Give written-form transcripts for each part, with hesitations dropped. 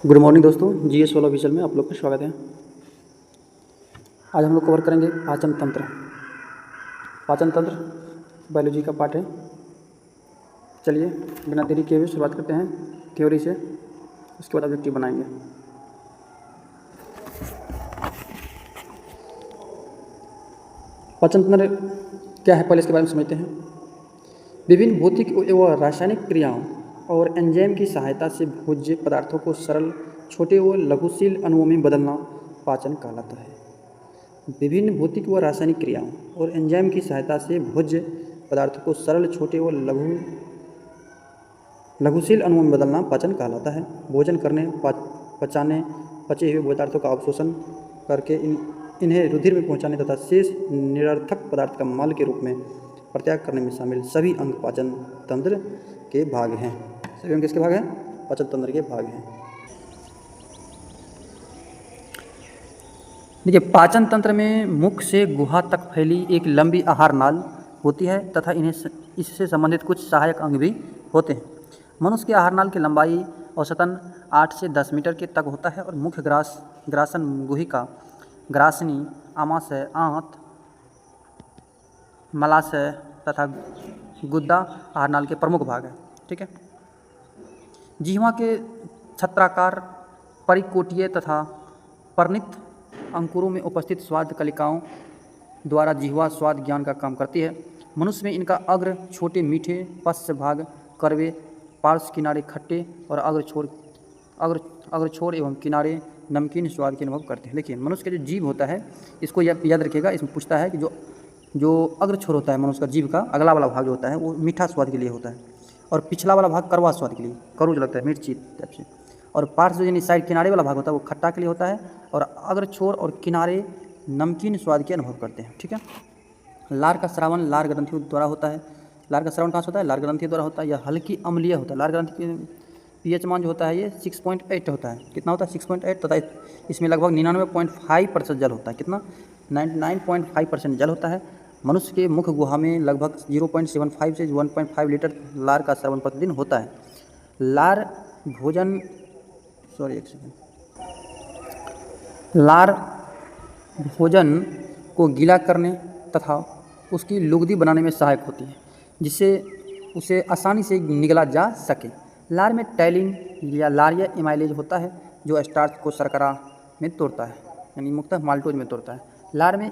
Good morning दोस्तों, GS वाला official में आप लोग का स्वागत है। आज हम लोग कवर करेंगे पाचन तंत्र। पाचन तंत्र बायोलॉजी का पार्ट है। चलिए बिना देरी किए हुए शुरुआत करते हैं थ्योरी से, उसके बाद ऑब्जेक्टिव बनाएंगे। पाचन तंत्र क्या है, पहले इसके बारे में समझते हैं। विभिन्न भौतिक एवं रासायनिक क्रियाओं और एंजाइम की सहायता से भोज्य पदार्थों को सरल, छोटे व लघुशील अणुओं में बदलना पाचन कहलाता है। विभिन्न भौतिक व रासायनिक क्रियाओं और एंजाइम की सहायता से भोज्य पदार्थों को सरल, छोटे व लघुशील अणुओं में बदलना पाचन कहलाता है। भोजन करने, पचाने, पचे हुए पदार्थों का अवशोषण करके इन्हें रुधिर में पहुंचाने तथा शेष निरर्थक पदार्थ का मल के रूप में प्रत्याग करने में शामिल सभी अंग पाचन तंत्र के भाग हैं। सभी अंग किसके भाग हैं? पाचन तंत्र के भाग हैं। देखिए, पाचन तंत्र में मुख से गुहा तक फैली एक लंबी आहार नाल होती है तथा इससे संबंधित कुछ सहायक अंग भी होते हैं। मनुष्य के आहार नाल की लंबाई औसतन 8 से 10 मीटर के तक होता है और मुख्य ग्रासन गुहिका, ग्रासनी, आमाशय, आंत, मलाशय तथा गुद्दा आहार नाल के प्रमुख भाग हैं। ठीक है। जिह्वा के छत्राकार, परिकोटीय तथा परिणत अंकुरों में उपस्थित स्वाद कलिकाओं द्वारा जिह्वा स्वाद ज्ञान का काम करती है। मनुष्य में इनका अग्र छोटे मीठे, पश्च भाग कड़वे, पार्श्व किनारे खट्टे और अग्र छोर एवं किनारे नमकीन स्वाद के अनुभव करते हैं। लेकिन मनुष्य का जो जीभ होता है, इसको याद रखिएगा। इसमें पूछता है कि जो अग्र छोर होता है मनुष्य का जीभ का अगला वाला भाग जो होता है वो मीठा स्वाद के लिए होता है और पिछला वाला भाग कड़वा स्वाद के लिए, कड़ू जो लगता है, मिर्ची टाइप से। और पार्श्व यानी साइड किनारे वाला भाग होता है वो खट्टा के लिए होता है और अग्र छोर और किनारे नमकीन स्वाद के अनुभव करते हैं। ठीक है। लार का स्रावन लार ग्रंथियों द्वारा होता है। लार का स्रावन कहाँ से होता है? लार ग्रंथियों द्वारा होता है। यह हल्की अम्लीय होता है। लार ग्रंथि की पीएच मान जो होता है ये 6.8 होता है। कितना होता है? 6.8 तथा इसमें लगभग 99.5% जल होता है। कितना? 99.5% जल होता है। मनुष्य के मुख गुहा में लगभग 0.75 से 1.5 लीटर लार का स्रावन प्रतिदिन होता है। लार भोजन को गीला करने तथा उसकी लुगदी बनाने में सहायक होती है, जिससे उसे आसानी से निगला जा सके। लार में टैलिन या लारिया एमाइलेज होता है जो स्टार्च को शर्करा में तोड़ता है, यानी मुख्यतः माल्टोज में तोड़ता है। लार में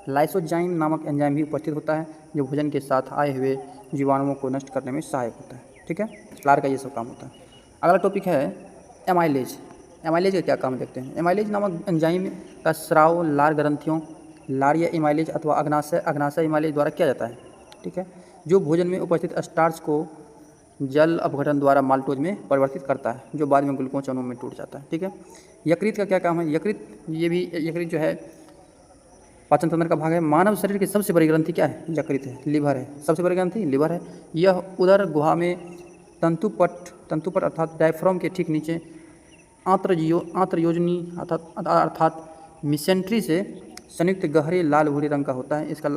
लाइसोजाइम नामक एंजाइम भी उपस्थित होता है जो भोजन के साथ आए हुए जीवाणुओं को नष्ट करने में सहायक होता है। ठीक है। लार का ये सब काम होता है। अगला टॉपिक है एमाइलेज। एमाइलेज का क्या काम देखते हैं। एमाइलेज नामक एंजाइम का स्राव लार ग्रंथियों, लारिया एमाइलेज अथवा अग्नाशय एमाइलेज द्वारा किया जाता है। ठीक है। जो भोजन में उपस्थित स्टार्च को जल अपघटन द्वारा माल्टोज में परिवर्तित करता है जो बाद में ग्लूकोज अणु में टूट जाता है। ठीक है। यकृत का क्या काम है? यकृत जो है पाचन तंत्र का भाग है। मानव शरीर की सबसे बड़ी ग्रंथि क्या है? यकृत है, लिवर है। सबसे बड़ी ग्रंथि लिवर है। यह उदर गुहा में तंतुपट अर्थात डायफ्राम के ठीक नीचे आंत्रयोजनी अर्थात मिसेंट्री से संयुक्त गहरे लाल भूरे रंग का होता है। इसका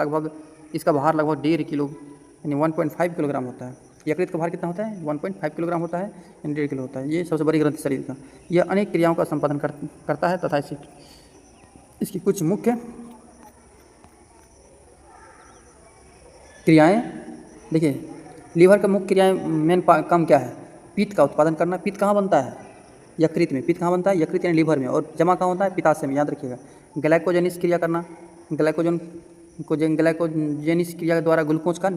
भार लगभग 1.5 किलो यानी 1.5 किलोग्राम होता है। यकृत का भार कितना होता है? 1.5 किलोग्राम होता है, 1.5 किलो होता है। ये सबसे बड़ी ग्रंथि शरीर का। यह अनेक क्रियाओं का संपादन करता है तथा इसकी कुछ मुख्य क्रियाएं देखिए। लीवर का मुख्य क्रियाएं मेन काम क्या है? पित्त का उत्पादन करना। पित्त कहाँ बनता है? यकृत में। पित्त कहाँ बनता है? यकृत यानी लीवर में। और जमा कहाँ होता है? पित्ताशय में। याद रखिएगा। ग्लाइकोजेनिस क्रिया करना। ग्लाइकोजेनिस क्रिया द्वारा ग्लूकोज का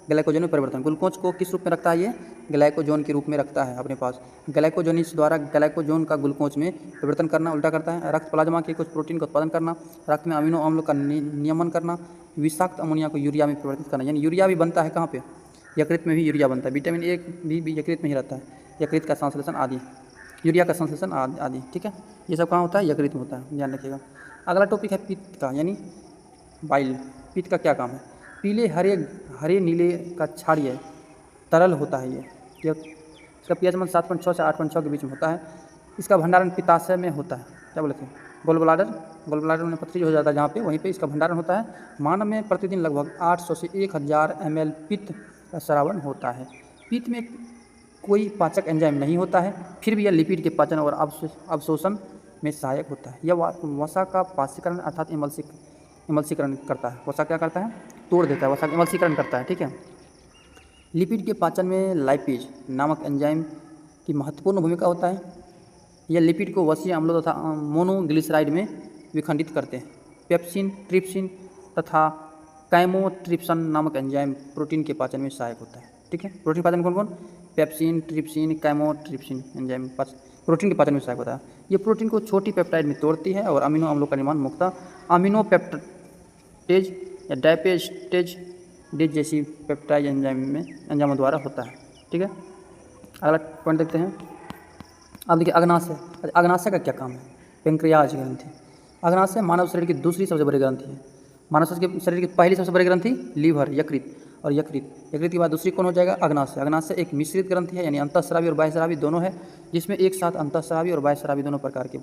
ग्लाइकोजन में परिवर्तन। ग्लूकोज को किस रूप में रखता है? ये ग्लाइकोजोन के रूप में रखता है अपने पास। ग्लाइकोजेनिस द्वारा ग्लाइकोजोन का ग्लूकोज में परिवर्तन करना, उल्टा करता है। रक्त प्लाज्मा के कुछ प्रोटीन का उत्पादन करना, रक्त में अमीनो अम्ल का नियमन करना, विषाक्त अमोनिया को यूरिया में परिवर्तित करना। यानी यूरिया भी बनता है कहाँ पे? यकृत में भी यूरिया बनता है। विटामिन ए भी यकृत में ही रहता है। यकृत का संश्लेषण आदि, यूरिया का संश्लेषण आदि। ठीक है। ये सब कहाँ होता है? यकृत में होता है, ध्यान रखिएगा। अगला टॉपिक है पित्त का, यानी बाइल। पित्त का क्या काम है? पीले हरे नीले का क्षारीय तरल होता है। इसका पीएच मान 7.6 से 8.6 के बीच में होता है। इसका भंडारण पित्ताशय में होता है। क्या बोले थे? गोल ब्लाडर में पथरी हो जाता है जहाँ पे, वहीं पे इसका भंडारण होता है। मानव में प्रतिदिन लगभग 800 से 1000 ml पित्त का स्रावन होता है। पित्त में कोई पाचक एंजाइम नहीं होता है, फिर भी यह लिपिड के पाचन और अवशोषण में सहायक होता है। यह वसा का पाचीकरण अर्थात इमल्सीकरण करता है। वसा क्या करता है? तोड़ देता है, वसा इमल्सीकरण करता है। ठीक है। लिपिड के पाचन में लाइपेज नामक एंजाइम की महत्वपूर्ण भूमिका होता है। यह लिपिड को वसीय अम्लों तथा मोनोग्लिसराइड में विखंडित करते हैं। पेप्सिन, ट्रिप्सिन तथा कैमोट्रिप्सन नामक एंजाइम प्रोटीन के पाचन में सहायक होता है। ठीक है। प्रोटीन पाचन कौन कौन? पेप्सिन, ट्रिप्सिन, कैमोट्रिप्सिन एंजाइम प्रोटीन के पाचन में सहायक होता है। ये प्रोटीन को छोटी पेप्टाइड में तोड़ती है और अमीनो अम्लों का निर्माण मुख्यतः अमीनो पेप्टेज या डायपेस्टेज डिज जैसी पेप्टाइड एंजाइमों द्वारा होता है। ठीक है। अगला पॉइंट देखते हैं। अब देखिए अग्नाशय। अग्नाशय का क्या काम है? पेंक्रियाज ग्रंथि। अग्नाशय मानव शरीर की दूसरी सबसे बड़ी ग्रंथि है। मानव शरीर की पहली सबसे बड़ी ग्रंथि लीवर, यकृत और यकृत के बाद दूसरी कौन हो जाएगा? अग्नाशय। अग्नाशय एक मिश्रित ग्रंथि है, यानी अंतःस्रावी और बाह्यस्रावी दोनों है, जिसमें एक साथ अंतःस्रावी और बाह्यस्रावी दोनों प्रकार के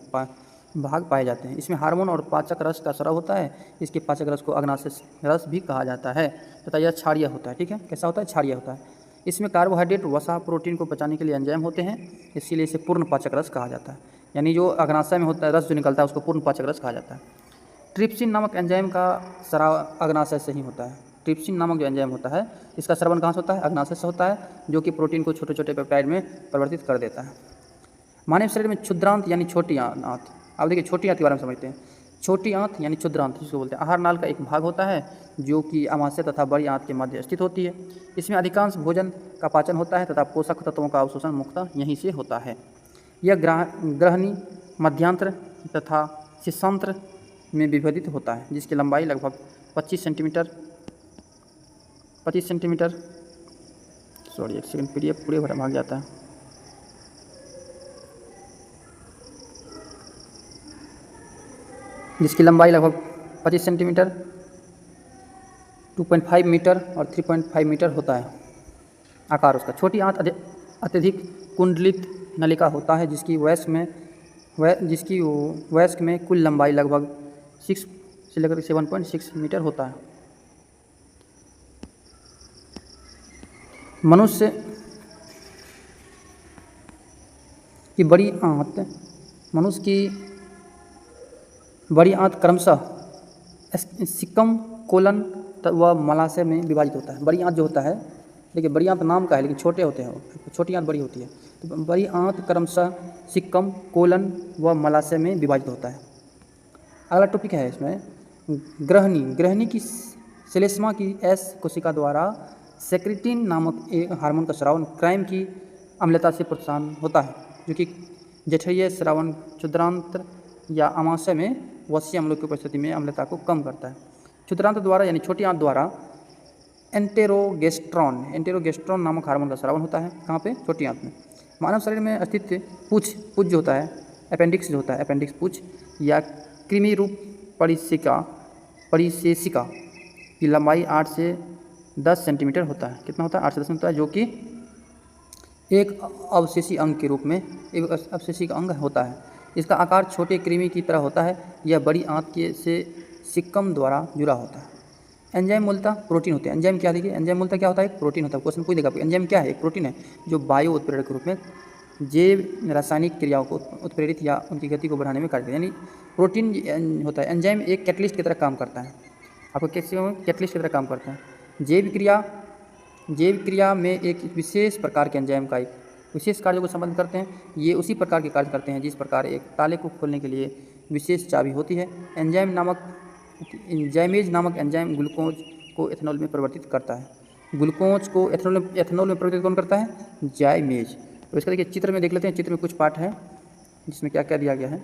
भाग पाए जाते हैं। इसमें हार्मोन और पाचक रस का स्राव होता है। इसके पाचक रस को अग्नाशय रस भी कहा जाता है तथा यह क्षारीय होता है। ठीक है। कैसा होता है? क्षारीय होता है। इसमें कार्बोहाइड्रेट, वसा, प्रोटीन को पचाने के लिए एंजाइम होते हैं, इसीलिए इसे पूर्ण पाचक रस कहा जाता है। यानी जो अग्नाशय में होता है रस जो निकलता है उसको पूर्ण पाचक रस कहा जाता है। ट्रिप्सिन नामक एंजाइम का स्राव अग्नाशय से ही होता है। ट्रिप्सिन नामक जो एंजाइम होता है इसका स्रवण कहाँ से होता है? अग्नाशय से होता है, जो कि प्रोटीन को छोटे छोटे पेप्टाइड में परिवर्तित कर देता है। मानव शरीर में क्षुद्रांत यानी छोटी आंत। अब देखिए छोटी आंत के बारे में समझते हैं। छोटी आंत यानी क्षुद्रांत जिसको बोलते हैं आहार नाल का एक भाग होता है, जो कि अमाशय तथा बड़ी आंत के मध्य स्थित होती है। इसमें अधिकांश भोजन का पाचन होता है तथा पोषक तत्वों का अवशोषण मुख्यतः यहीं से होता है। यह ग्रहणी, मध्यांत्र तथा शिशांत्र में विभाजित होता है, जिसकी लंबाई लगभग 25 सेंटीमीटर एक सेकंड पीडीएफ पूरे भरा भाग जाता है। जिसकी लंबाई लगभग 25 सेंटीमीटर, 2.5 मीटर और 3.5 मीटर होता है आकार उसका। छोटी आंत अत्यधिक कुंडलित नलिका होता है, जिसकी वयस्क में कुल लंबाई लगभग 6 से लेकर 7.6 मीटर होता है। मनुष्य की बड़ी आंत क्रमशः सिक्कम, कोलन व मलाशय में विभाजित होता है। बड़ी आंत जो होता है, देखिए बड़ी आंत नाम का है लेकिन छोटे होते हैं, छोटी आंत बड़ी होती है। तो बड़ी आंत क्रमशः सिक्कम, कोलन व मलाशय में विभाजित होता है। अगला टॉपिक है इसमें ग्रहणी की श्लेष्मा की एस कोशिका द्वारा सेक्रेटिन नामक एक हार्मोन का स्रावन क्राइम की अम्लता से प्रोत्साहन होता है, जो कि जठरीय स्रावन क्षुद्रांत या अमाशय में वसीय अम्लों की उपस्थिति में अम्लता को कम करता है। क्षुद्रांत द्वारा यानी छोटी आंत द्वारा एंटेरोगेस्ट्रॉन नामक हार्मोन का स्रावन होता है। कहाँ पे? छोटी आंत में। मानव शरीर में स्थित पूछ जो होता है, अपेंडिक्स जो होता है, अपेंडिक्स पूछ या कृमि रूप परिशेषिका की लंबाई 8 से 10 सेंटीमीटर होता है। कितना होता है? 8 से 10 होता है, जो कि एक अवशेषी अंग के रूप में एक अवशेषी अंग होता है। इसका आकार छोटे कृमि की तरह होता है। यह बड़ी आंत से सिक्कम द्वारा जुड़ा होता है। एंजाइम मूलतः प्रोटीन होते हैं। एंजाइम क्या देखिए, एंजाइम मूलतः क्या होता है? एक प्रोटीन होता है। क्वेश्चन पूछ देगा एंजाइम क्या है? एक प्रोटीन है जो बायो उत्प्रेरक के रूप में जैव रासायनिक क्रियाओं को उत्प्रेरित या उनकी गति को बढ़ाने में कार्य करता है। यानी प्रोटीन होता है। एंजाइम एक कैटलिस्ट की तरह काम करता है। आपको कैसे कैटलिस्ट की तरह काम करता है? जैव क्रिया में एक विशेष प्रकार के एंजाइम का एक विशेष कार्य को संबंध करते हैं। ये उसी प्रकार के कार्य करते हैं जिस प्रकार एक ताले को खोलने के लिए विशेष चाबी होती है। एंजाइमेज नामक एंजाइम ग्लूकोज को एथेनॉल में परिवर्तित करता है। ग्लूकोज को एथेनॉल में परिवर्तित कौन करता है? जाइमेज। तो इसका देखिए चित्र में देख लेते हैं। चित्र में कुछ पार्ट है जिसमें क्या क्या दिया गया है।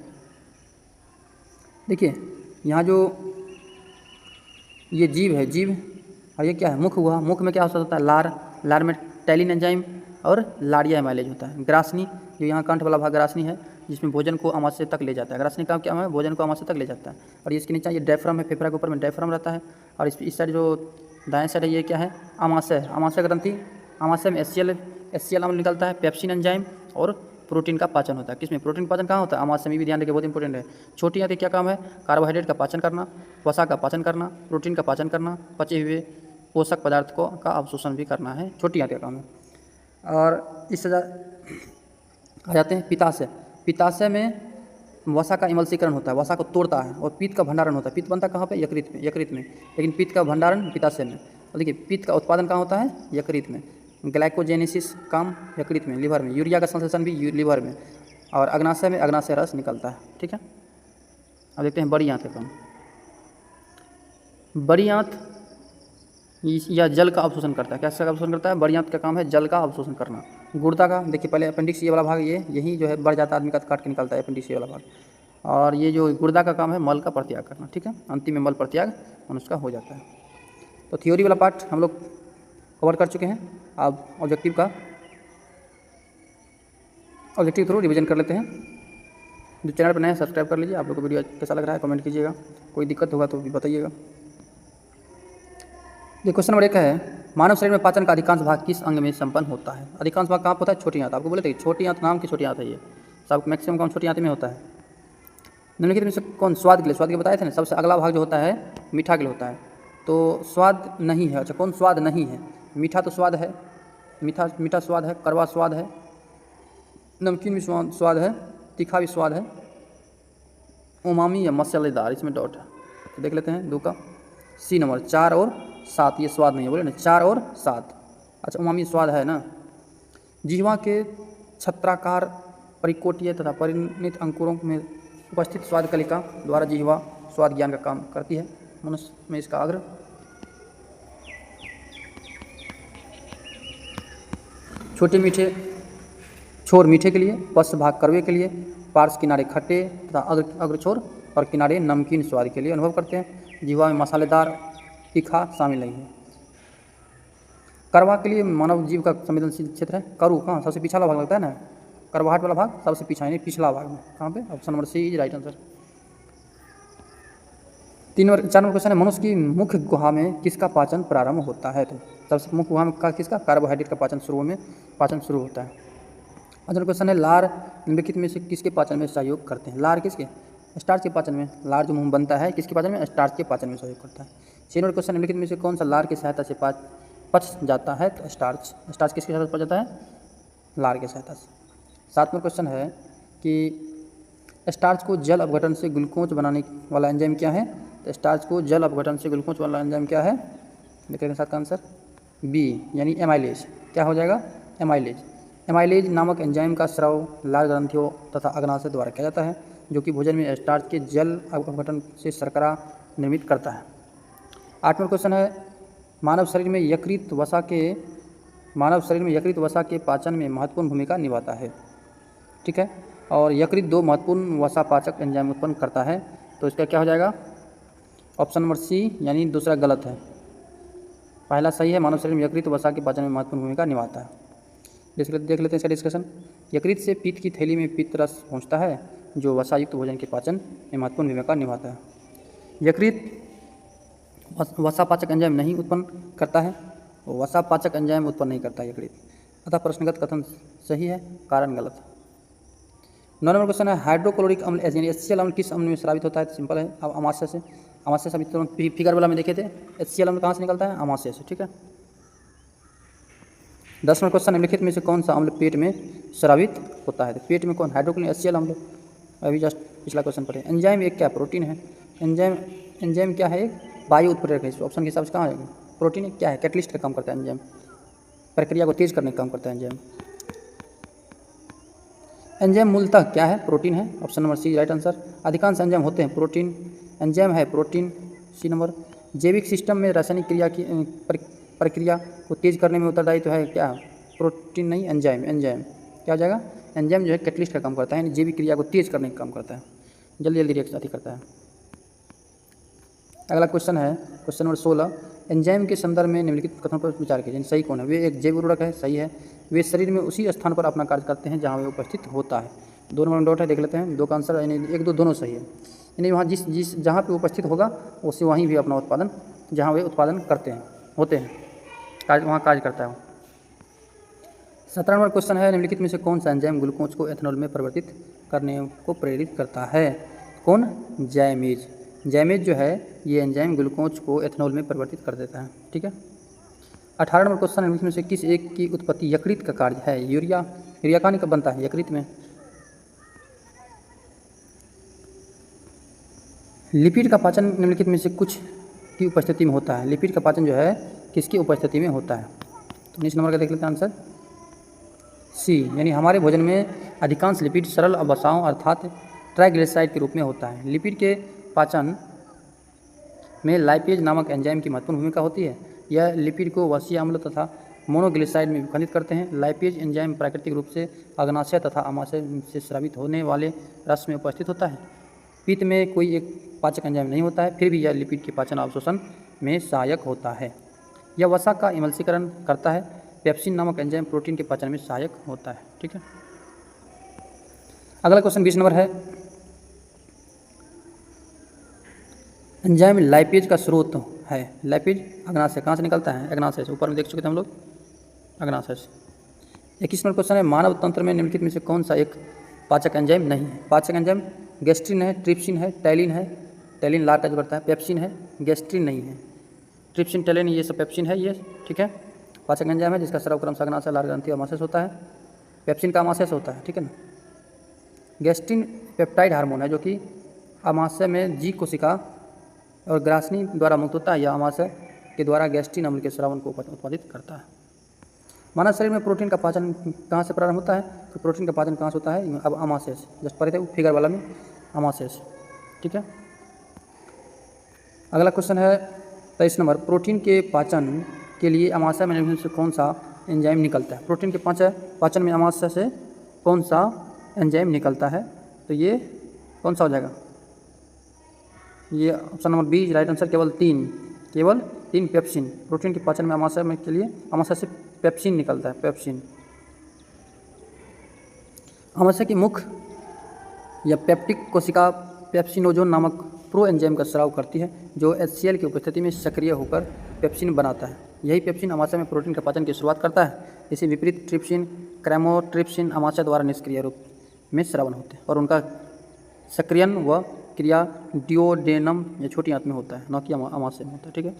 देखिए यहाँ जो ये जीव है, जीव और ये क्या है? मुख हुआ। मुख में क्या होता है? लार में टैलिन एंजाइम और लारिया एमाइलेज होता है। ग्रासनी जो यहाँ कंठ वाला भाग ग्रासनी है, जिसमें भोजन को अमाशय तक ले जाता है। ग्रासनी का क्या है? भोजन को अमाशय तक ले जाता है। और इसके नीचे ये डायफ्राम है, फेफड़ा के ऊपर में डायफ्राम रहता है। और इस साइड जो दाएं साइड है ये क्या है? अमाशय ग्रंथि। अमाशय में एचसीएल अम्ल निकलता है। पेप्सिन एंजाइम और प्रोटीन का पाचन होता है। किसमें? प्रोटीन पाचन कहाँ होता है? अमाशय में भी ध्यान रखिए, बहुत इंपॉर्टेंट है। छोटी आंत क्या काम है? कार्बोहाइड्रेट का पाचन करना, वसा का पाचन करना, प्रोटीन का पाचन करना, पचे हुए पोषक पदार्थ का अवशोषण भी करना है। छोटी आंत का काम है। और इस आ जाते हैं पित्ताशय। पित्ताशय में वसा का इमल्सीकरण होता है, वसा को तोड़ता है, और पित्त का भंडारण होता है। पित्त बनता है कहाँ पे? यकृत में, यकृत में। लेकिन पित्त का भंडारण पित्ताशय में। और देखिए पित्त का उत्पादन कहाँ होता है? यकृत में। ग्लाइकोजेनेसिस काम यकृत में, लिवर में। यूरिया का संश्लेषण भी लिवर में। और अग्नाशय में अग्नाशय रस निकलता है। ठीक है, अब देखते हैं बड़ी आंत का काम। बड़ी आंत या जल का अवशोषण करता है। कैसे अवशोषण करता है? बड़ी आंत का काम है जल का अवशोषण करना। गुर्दा का देखिए पहले अपेंडिक्स ये वाला भाग, ये यही जो है बढ़ जाता है, आदमी का काट के निकलता है अपेंडिक्स ये वाला भाग। और ये जो गुर्दा का काम है मल का परित्याग करना। ठीक है, अंतिम में मल परित्याग मनुष्य का हो जाता है। तो थ्योरी वाला पार्ट हम लोग कवर कर चुके हैं। अब ऑब्जेक्टिव थ्रू रिवीजन कर लेते हैं। जो चैनल पर नया सब्सक्राइब कर लीजिए। आप लोग को वीडियो कैसा लग रहा है कमेंट कीजिएगा, कोई दिक्कत होगा तो भी बताइएगा। ये क्वेश्चन नंबर 1 है, मानव शरीर में पाचन का अधिकांश भाग किस अंग में संपन्न होता है? अधिकांश भाग कहाँ होता है? छोटी आंत। आपको बोले थे छोटी आंत नाम की छोटी आंत है, ये सब मैक्सिमम काम छोटी आंत में होता है। निम्नलिखित में से कौन स्वाद के लिए बताए थे ना, सबसे अगला भाग जो होता है मीठा के लिए होता है। तो स्वाद नहीं है। अच्छा, कौन स्वाद नहीं है? मीठा तो स्वाद है, मीठा स्वाद है, कड़वा स्वाद है, नमकीन भी स्वाद है, तीखा भी स्वाद है, उमामी या मसालेदार, इसमें डॉट है। तो देख लेते हैं 2 का सी नंबर 4 और 7, ये स्वाद नहीं है, बोले ना 4 और 7। अच्छा, उमामी स्वाद है ना। जिह्वा के छत्राकार परिकोटीय तथा परिणित अंकुरों में उपस्थित स्वाद कलिका द्वारा जिह्वा स्वाद ज्ञान का काम करती है। मनुष्य में इसका अग्र छोटे मीठे छोर मीठे के लिए, पश्च भाग कड़वे के लिए, पार्श्व किनारे खट्टे तथा अग्र छोर और किनारे नमकीन स्वाद के लिए अनुभव करते हैं। जिह्वा में मसालेदार तीखा शामिल नहीं है। कड़वा के लिए मानव जीव का संवेदनशील क्षेत्र है। करू कहाँ? सबसे पिछला भाग लगता है ना, कड़वाहट वाला भाग सबसे पीछा, यानी पिछला भाग में। कहाँ पे? Option number C is right answer. 4 number question है, मनुष्य की मुख्य गुहा में किसका पाचन प्रारंभ होता है? तो सबसे मुख्य गुहा में किसका? कार्बोहाइड्रेट का पाचन शुरू होता है। अगला क्वेश्चन है, लार निम्नलिखित में से किसके पाचन में सहयोग करते हैं? लार किसके? स्टार्च के पाचन में। लार जो मुंह बनता है किसके पाचन में? स्टार्च के पाचन में सहयोग करता है। 6 नंबर क्वेश्चन, निम्नलिखित में से कौन सा लार की सहायता से पच जाता है? तो स्टार्च किसकी सहायता से पच जाता है? लार की सहायता से। 7 नंबर क्वेश्चन है कि स्टार्च को जल अपघटन से ग्लूकोज बनाने वाला एंजाइम क्या है? तो स्टार्च को जल अपघटन से ग्लूकोज वाला एंजाइम क्या है? देख लेते हैं 7 का आंसर बी, यानी एमाइलेज। क्या हो जाएगा? एमाइलेज। एमाइलेज नामक एंजाइम का स्राव लार ग्रंथियों तथा अग्नाशय द्वारा किया जाता है, जो कि भोजन में स्टार्च के जल अपघटन से शर्करा निर्मित करता है। 8वां क्वेश्चन है, मानव शरीर में यकृत वसा के पाचन में महत्वपूर्ण भूमिका निभाता है। ठीक है, और यकृत 2 महत्वपूर्ण वसा पाचक एंजाइम उत्पन्न करता है। तो इसका क्या हो जाएगा? ऑप्शन नंबर सी, यानी दूसरा गलत है, पहला सही है। मानव शरीर में यकृत वसा के पाचन में महत्वपूर्ण भूमिका निभाता है। देख लेते हैं इसका डिस्कशन। यकृत से पित्त की थैली में पित्त रस पहुँचता है, जो वसायुक्त भोजन के पाचन में महत्वपूर्ण भूमिका निभाता है। यकृत वसापाचक एंजाइम नहीं उत्पन्न करता है, वसापाचक एंजाइम उत्पन्न नहीं करता है यकृत। अतः प्रश्नगत कथन सही है, कारण गलत। 9 नंबर क्वेश्चन है, हाइड्रोक्लोरिक अम्ल HCl अम्ल किस अम्ल में स्रावित होता है? तो सिंपल है, अब अमाशय से। अमाशय से अभी तुरंत फिगर वाला में देखे थे, HCl अम्ल कहाँ से निकलता है? अमाशय से। ठीक है। 10 नंबर क्वेश्चन, निम्नलिखित में से कौन सा अम्ल पेट में स्रावित होता है? तो पेट में कौन? हाइड्रोक्लोरिक HCl अम्ल। अभी जस्ट पिछला क्वेश्चन पढ़े। एंजाइम एक क्या? प्रोटीन है। एंजाइम क्या है? एक वायु उत्प्रेरक है। ऑप्शन के हिसाब से कहाँ आएगा? प्रोटीन है। क्या है? कैटलिस्ट का काम करता है एंजाइम, प्रक्रिया को तेज करने का काम करता है एंजाइम। एंजाइम मूलतः क्या है? प्रोटीन है। Option number C right answer. अधिकांश एंजाइम होते हैं प्रोटीन। एंजाइम है प्रोटीन, सी नंबर। जैविक सिस्टम में रासायनिक क्रिया की प्रक्रिया को तेज करने में उत्तरदायी तो है क्या? प्रोटीन नहीं, एंजाइम। क्या हो जाएगा? एंजाइम जो है कैटलिस्ट का काम करता है, यानी जैविक क्रिया को तेज करने का काम करता है, जल्दी रिएक्शन करता है। अगला क्वेश्चन है क्वेश्चन नंबर 16, एंजाइम के संदर्भ में निम्नलिखित कथन पर विचार कीजिए। सही कौन है? वे एक जैव उर्वरक है, सही है। वे शरीर में उसी स्थान पर अपना कार्य करते हैं जहाँ वे उपस्थित होता है। 2 नंबर डॉट है, देख लेते हैं। 2 का आंसर, यानी 1, 2 दोनों सही है, यानी वहाँ जिस जहाँ पे उपस्थित होगा उसे वहीं भी अपना उत्पादन, जहाँ वे उत्पादन होते हैं वहाँ कार्य करता है। 17 नंबर क्वेश्चन है, निम्नलिखित में से कौन सा एंजाइम ग्लूकोज को एथेनॉल में परिवर्तित करने को प्रेरित करता है? कौन? जाइमेज जो है ये एंजाइम ग्लूकोज को एथेनॉल में परिवर्तित कर देता है। ठीक है। 18 नंबर क्वेश्चन है, में से किस एक की उत्पत्ति यकृत का कार्य है? यूरिया। यूरिया कहाँ कब बनता है? यकृत में। लिपिड का पाचन निम्नलिखित में से कुछ की उपस्थिति में होता है। लिपिड का पाचन जो है किसकी उपस्थिति में होता है? तो 19 नंबर का देख लेते हैं आंसर, सी, यानी हमारे भोजन में अधिकांश लिपिड सरल अवसाओं अर्थात ट्राइग्लिसराइड के रूप में होता है। लिपिड के पाचन में लाइपेज नामक एंजाइम की महत्वपूर्ण भूमिका होती है। यह लिपिड को वसीय अम्ल तथा मोनोग्लिसराइड में विखंडित करते हैं। लाइपेज एंजाइम प्राकृतिक रूप से अग्नाशय तथा आमाशय से स्रावित होने वाले रस में उपस्थित होता है। पित्त में कोई एक पाचक एंजाइम नहीं होता है, फिर भी यह लिपिड के पाचन अवशोषण में सहायक होता है। यह वसा का इमल्सीकरण करता है। पेप्सिन नामक एंजाइम प्रोटीन के पाचन में सहायक होता है। ठीक है, अगला क्वेश्चन 20 नंबर है, एंजाइम लाइपेज का स्रोत है। लाइपेज अग्नाशय कहाँ से निकलता है? अग्नाशय से। ऊपर में देख चुके थे हम लोग, अग्नाशय से। 21 नंबर क्वेश्चन है, मानव तंत्र में निम्नलिखित में से कौन सा एक पाचक एंजाइम नहीं है? पाचक एंजाइम गैस्ट्रिन है, ट्रिप्सिन है, टैलिन है। टैलिन लार का जो करता है। पेप्सिन है, गैस्ट्रिन नहीं है। ट्रिप्सिन, टैलिन ये सब पेप्सिन है ये। ठीक है, पाचक एंजाइम है जिसका स्राव क्रम से अग्नाशय, लार ग्रंथि, आमाशय से होता है। पेप्सिन का आमाशय से होता है। ठीक है ना। गैस्ट्रिन पेप्टाइड हार्मोन है जो कि आमाशय में जी कोशिका और ग्रासनी द्वारा मुक्त होता है या आमाशय के द्वारा गैस्ट्रिन अम्ल के स्रावन को उत्पादित करता है। मानव शरीर में प्रोटीन का पाचन कहाँ से प्रारंभ होता है? तो प्रोटीन का पाचन कहाँ से होता है? अब आमाशय से। जस्ट पढ़े थे फिगर वाला में, आमाशय से। ठीक है, अगला क्वेश्चन है 23 नंबर, प्रोटीन के पाचन के लिए आमाशय में निम्न से कौन सा एंजाइम निकलता है? प्रोटीन के पाचन में आमाशय से कौन सा एंजाइम निकलता है? तो ये कौन सा हो जाएगा? ये option number B right answer, केवल तीन पेप्सिन। प्रोटीन के पाचन में आमाशय में के लिए आमाशय से पेप्सिन निकलता है। पेप्सिन आमाशय की मुख्य या पेप्टिक कोशिका पेप्सिनोजोन नामक प्रो एंजाइम का स्राव करती है जो HCl की उपस्थिति में सक्रिय होकर पेप्सिन बनाता है। यही पेप्सिन आमाशय में प्रोटीन के पाचन की शुरुआत करता है। इसी विपरीत ट्रिप्सिन, क्रेमोट्रिप्सिन आमाशय द्वारा निष्क्रिय रूप में स्रावन होते हैं और उनका सक्रियन व क्रिया डिओडेनम या छोटी आंत में होता है, न कि आमाशय में होता है। ठीक है,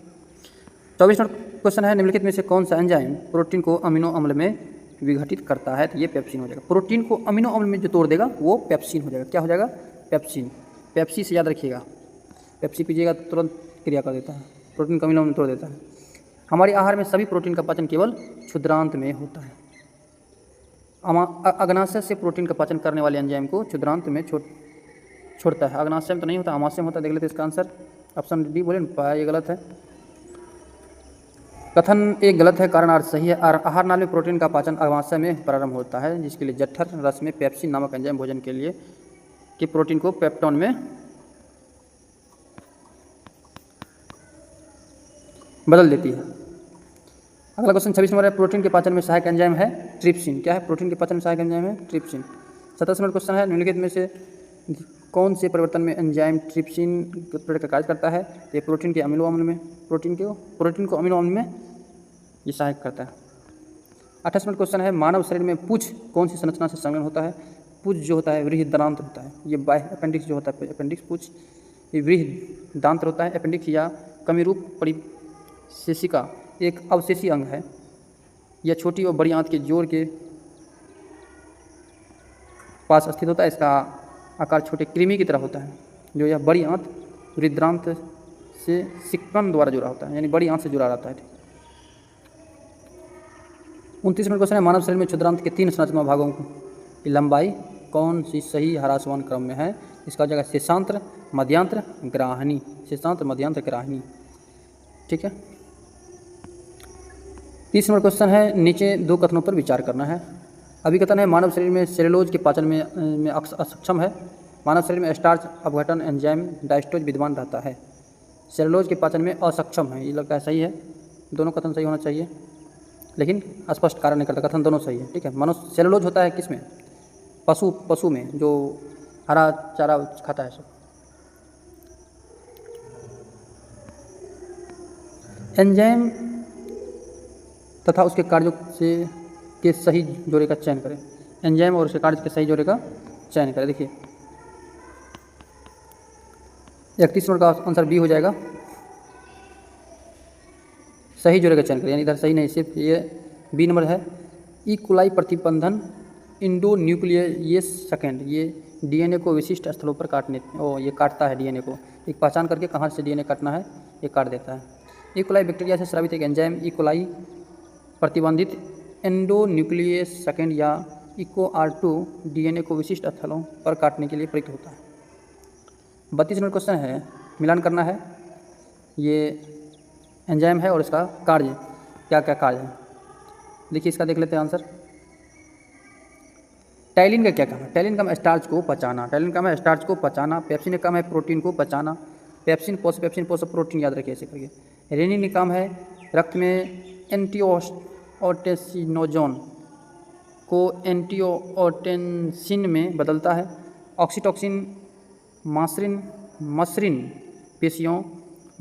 24 नंबर क्वेश्चन है, निम्नलिखित में से कौन सा एंजाइम प्रोटीन को अमीनो अम्ल में विघटित करता है? तो ये पेप्सिन हो जाएगा। प्रोटीन को अमीनो अम्ल में जो तोड़ देगा वो पेप्सिन हो जाएगा। क्या हो जाएगा? पेप्सिन। पेप्सी से याद रखिएगा, पेप्सी पीजिएगा तो तुरंत क्रिया कर देता है, प्रोटीन को अमीनो अम्ल में तोड़ देता है। हमारे आहार में सभी प्रोटीन का पाचन केवल क्षुद्रांत में होता है। अग्नाशय से प्रोटीन का पाचन करने वाले एंजाइम को क्षुद्रांत में छोड़ता है। अग्नाशय में तो नहीं होता, आमाशय में होता है। देख लेते इसका आंसर, ऑप्शन डी बोले ना, ये गलत है। कथन एक गलत है, कारण अर्थ सही है। आहार नाल में प्रोटीन का पाचन अग्नाशय में प्रारंभ होता है, जिसके लिए जठर रस में पेप्सिन नामक एंजाइम भोजन के लिए कि प्रोटीन को पेप्टोन में बदल देती है। अगला क्वेश्चन 26 नंबर है, प्रोटीन के पाचन में सहायक एंजाइम है ट्रिप्सिन। क्या है? प्रोटीन के पाचन में सहायक एंजाइम है ट्रिप्सिन। 27 नंबर क्वेश्चन है, निम्नलिखित में से कौन से परिवर्तन में एंजाइम ट्रिप्सिन का कार्य करता है? ये प्रोटीन के अमीनो अम्ल में, प्रोटीन को अमीनो अम्ल में ये सहायक करता है। 28 नंबर क्वेश्चन है, मानव शरीर में पूंछ कौन सी संरचना से संलग्न होता है? पूंछ जो होता है वृहदांत्र होता है। ये बाह्य अपेंडिक्स जो होता है, अपेंडिक्स पूंछ, ये वृहदांत्र होता है। अपेंडिक्स या कमीरूप परिशेषिका एक अवशेषी अंग है। यह छोटी और बड़ी आंत के जोड़ के पास स्थित होता है। इसका आकार छोटे कृमि की तरह होता है। जो यह बड़ी आंत वृहदांत्र से सिक्कन द्वारा जुड़ा होता है, यानी बड़ी आंत से जुड़ा रहता है। 29 नंबर क्वेश्चन है, मानव शरीर में क्षुद्रांत के 3 संरचनात्मक भागों की लंबाई कौन सी सही ह्रासमान क्रम में है? इसका जगह शेषांत्र, मध्यांत्र, ग्राहनी। शेषांत्र, मध्यांत्र, ग्राहनी। ठीक है, 30 नंबर क्वेश्चन है, नीचे 2 कथनों पर विचार करना है। अभिकथन है, मानव शरीर में सेलुलोज के पाचन में असक्षम है। मानव शरीर में स्टार्च अपघटन एंजाइम डायस्टोज विद्यमान रहता है। सेलुलोज के पाचन में असक्षम है, ये लगता है सही है। दोनों कथन सही होना चाहिए, लेकिन स्पष्ट कारण नहीं करता। कथन दोनों सही है। ठीक है, मनुष्य सेलुलोज होता है किस में? पशु में, जो हरा चारा खाता है सब। एंजाइम तथा उसके कार्यों से के सही जोड़े का चयन करें। एंजाइम और उसके कार्य के सही जोड़े का चयन करें। देखिए 31 नंबर का आंसर बी हो जाएगा। सही जोड़े का चयन करें, यानी इधर सही नहीं, सिर्फ ये बी नंबर है। ई कोलाई प्रतिबंधन इंडो न्यूक्लियस सेकेंड, ये डीएनए को विशिष्ट स्थलों पर काटने ये काटता है डीएनए को, एक पहचान करके कहाँ से डीएनए काटना है ये काट देता है। ई कोलाई बैक्टीरिया से स्रावित एक एंजाइम ई कोलाई प्रतिबंधित एंडो न्यूक्लियस सेकेंड या EcoR2 डीएनए को विशिष्ट स्थलों पर काटने के लिए प्रयुक्त होता है। 32 नंबर क्वेश्चन है, मिलान करना है। ये एंजाइम है और इसका कार्य क्या क्या कार्य है, देखिए इसका देख लेते हैं आंसर। टाइलिन का क्या काम है? टाइलिन का काम है स्टार्च को पचाना, टाइलिन का काम है स्टार्च को पचाना। पेप्सिन का काम है प्रोटीन को पचाना, पेप्सिन पोस प्रोटीन याद रखिए ऐसे करके। रेनिन का काम है रक्त में एंटीओटेसिनोजोन को एंटीओटेंसिन में बदलता है। ऑक्सीटोसिन मसरिन पेशियों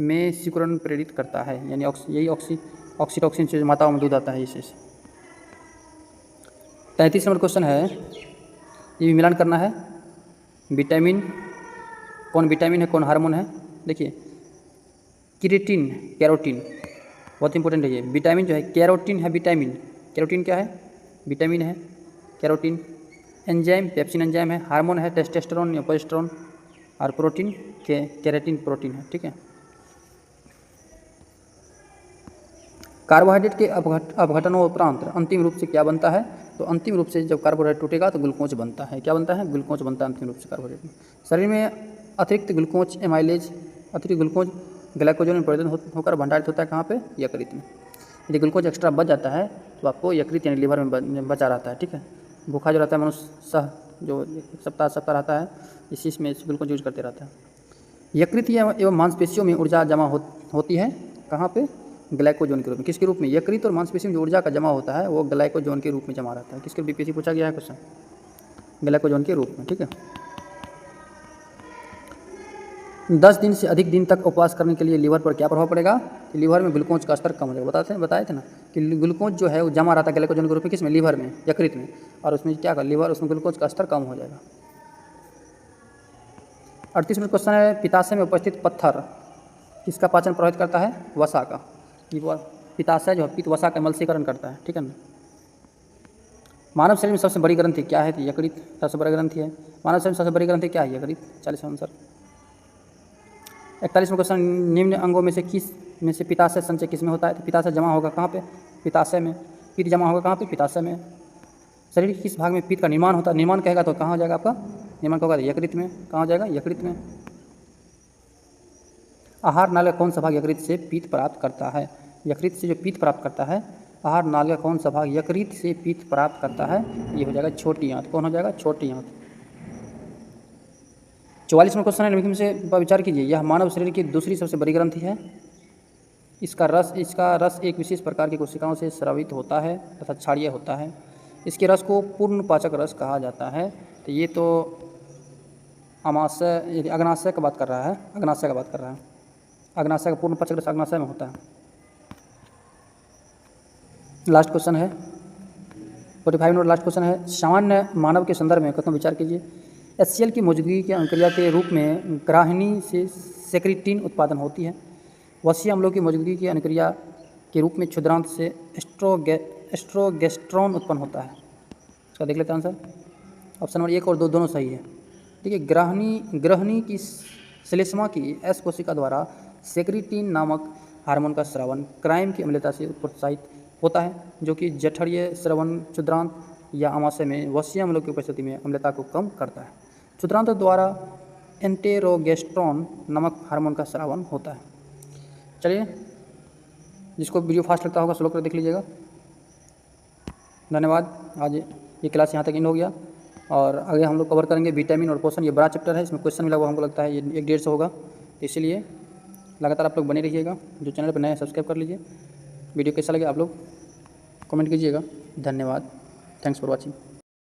में सिकुड़न प्रेरित करता है, यानी यही ऑक्सीटोसिन से माताओं में दूध आता है इसे। 33 नंबर क्वेश्चन है, ये भी मिलान करना है। विटामिन, कौन विटामिन है कौन हार्मोन है, देखिए कैरोटीन बहुत इंपॉर्टेंट है ये। विटामिन जो है कैरोटीन है, विटामिन कैरोटीन क्या है, विटामिन है कैरोटीन। एंजाइम पेप्सिन एंजाइम है। हार्मोन है टेस्टोस्टेरोन या प्रोजेस्टेरोन, और प्रोटीन कैरेटिन प्रोटीन है, ठीक है। कार्बोहाइड्रेट के अपघटनोपरांत अंतिम रूप से क्या बनता है, तो अंतिम रूप से जब कार्बोहाइड्रेट टूटेगा तो ग्लूकोज बनता है। क्या बनता है, ग्लूकोज बनता है अंतिम रूप से कार्बोहाइड्रेट में। शरीर में अतिरिक्त ग्लूकोज एमाइलेज, अतिरिक्त ग्लूकोज ग्लाइकोजन में परिवर्तित होकर भंडारित होता है कहाँ पे, यकृत में। यदि ग्लूकोज एक्स्ट्रा बच जाता है तो आपको यकृत यानी लिवर में बचा रहता है, ठीक है। भूखा जो रहता है मनुष्य जो सप्ताह रहता है, इसी में ग्लूकोज यूज करते रहता है। यकृत एवं मांसपेशियों में ऊर्जा जमा होती है कहाँ पे, ग्लाइकोजन के रूप में। किसके रूप में, यकृत और मांसपेशियों में जो ऊर्जा का जमा होता है वो ग्लाइकोजन के रूप में जमा रहता है। किसके बीपीएससी पूछा गया है क्वेश्चन, ग्लाइकोजन के रूप में, ठीक है। 10 दिन से अधिक दिन तक उपवास करने के लिए लीवर पर क्या प्रभाव पड़ेगा, कि लीवर में ग्लूकोज का स्तर कम हो जाएगा। बताए थे ना कि ग्लूकोज जो है वो जमा रहता है ग्लाइकोजन के रूप में, किसमें, लीवर में, यकृत में, और उसमें क्या कर लीवर, उसमें ग्लूकोज का स्तर कम हो जाएगा। 38 नंबर क्वेश्चन है, पित्ताशय में उपस्थित पत्थर किसका पाचन प्रभावित करता है, वसा का। पित्ताशय जो है पित्त वसा का मलसीकरण करता है, ठीक है ना। मानव शरीर में सबसे बड़ी ग्रंथि क्या है, तो यकृत सबसे बड़ी ग्रंथि है। मानव शरीर में सबसे बड़ी ग्रंथि क्या है, यकृत। 40 आंसर। 41 में क्वेश्चन, निम्न अंगों में से किस में से पित्ताशय संचय किस में होता है, तो पित्ताशय जमा होगा कहाँ पे, पित्ताशय में। पित्त जमा होगा कहाँ पे, पित्ताशय में। शरीर के किस भाग में पित्त का निर्माण होता है, निर्माण कहेगा तो कहाँ हो जाएगा आपका, निर्माण होगा यकृत में। कहाँ हो जाएगा, यकृत में। आहार नाली का कौन सा भाग यकृत से पित्त प्राप्त करता है, यकृत से जो पित्त प्राप्त करता है, आहार नाली का कौन सा भाग यकृत से पित्त प्राप्त करता है, ये हो जाएगा छोटी आंत। कौन हो जाएगा, छोटी आंत। 44 में क्वेश्चन है, निम्न में से विचार कीजिए, यह मानव शरीर की दूसरी सबसे बड़ी ग्रंथि है। इसका रस एक विशेष प्रकार की कोशिकाओं से स्रावित होता है तथा क्षारीय होता है। इसके रस को पूर्ण पाचक रस कहा जाता है। तो ये तो अग्नाशय का बात कर रहा है, अग्नाशय का बात कर रहा है। अग्नाशय का पूर्ण पाचक रस अग्नाशय में होता है। लास्ट क्वेश्चन है 45 नंबर लास्ट क्वेश्चन है, सामान्य मानव के संदर्भ में कथन विचार कीजिए। HCl की मौजूदगी की अनुक्रिया के रूप में ग्राहिनी से सेक्रेटिन उत्पादन होती है। वसीय अम्लों की मौजूदगी की अनुक्रिया के रूप में क्षुद्रांत से एस्ट्रोगेस्ट्रॉन उत्पन्न होता है। इसका देख लेते हैं आंसर। ऑप्शन नंबर 1 और 2 दोनों सही है। देखिए ग्रहणी की श्लेष्मा की एस कोशिका द्वारा सेक्रेटिन नामक हार्मोन का स्रावन क्राइम की अम्लता से प्रोत्साहित होता है, जो कि जठरीय श्रवण क्षुद्रांत या आमाशय में वसीय अम्लों की उपस्थिति में अम्लता को कम करता है। क्षुद्रांत द्वारा एंटेरोगेस्ट्रॉन नामक हार्मोन का स्रावन होता है। चलिए, जिसको वीडियो फास्ट लगता होगा स्लो कर देख लीजिएगा। धन्यवाद। आज ये क्लास यहाँ तक एंड हो गया, और आगे हम लोग कवर करेंगे विटामिन और पोषण। ये बड़ा चैप्टर है, इसमें क्वेश्चन मिला हुआ हमको लगता है ये 1-1.5 होगा, इसीलिए लगातार आप लोग बने रहिएगा। जो चैनल पर नए सब्सक्राइब कर लीजिए। वीडियो कैसा लगे आप लोग कमेंट कीजिएगा। धन्यवाद। Thanks for watching.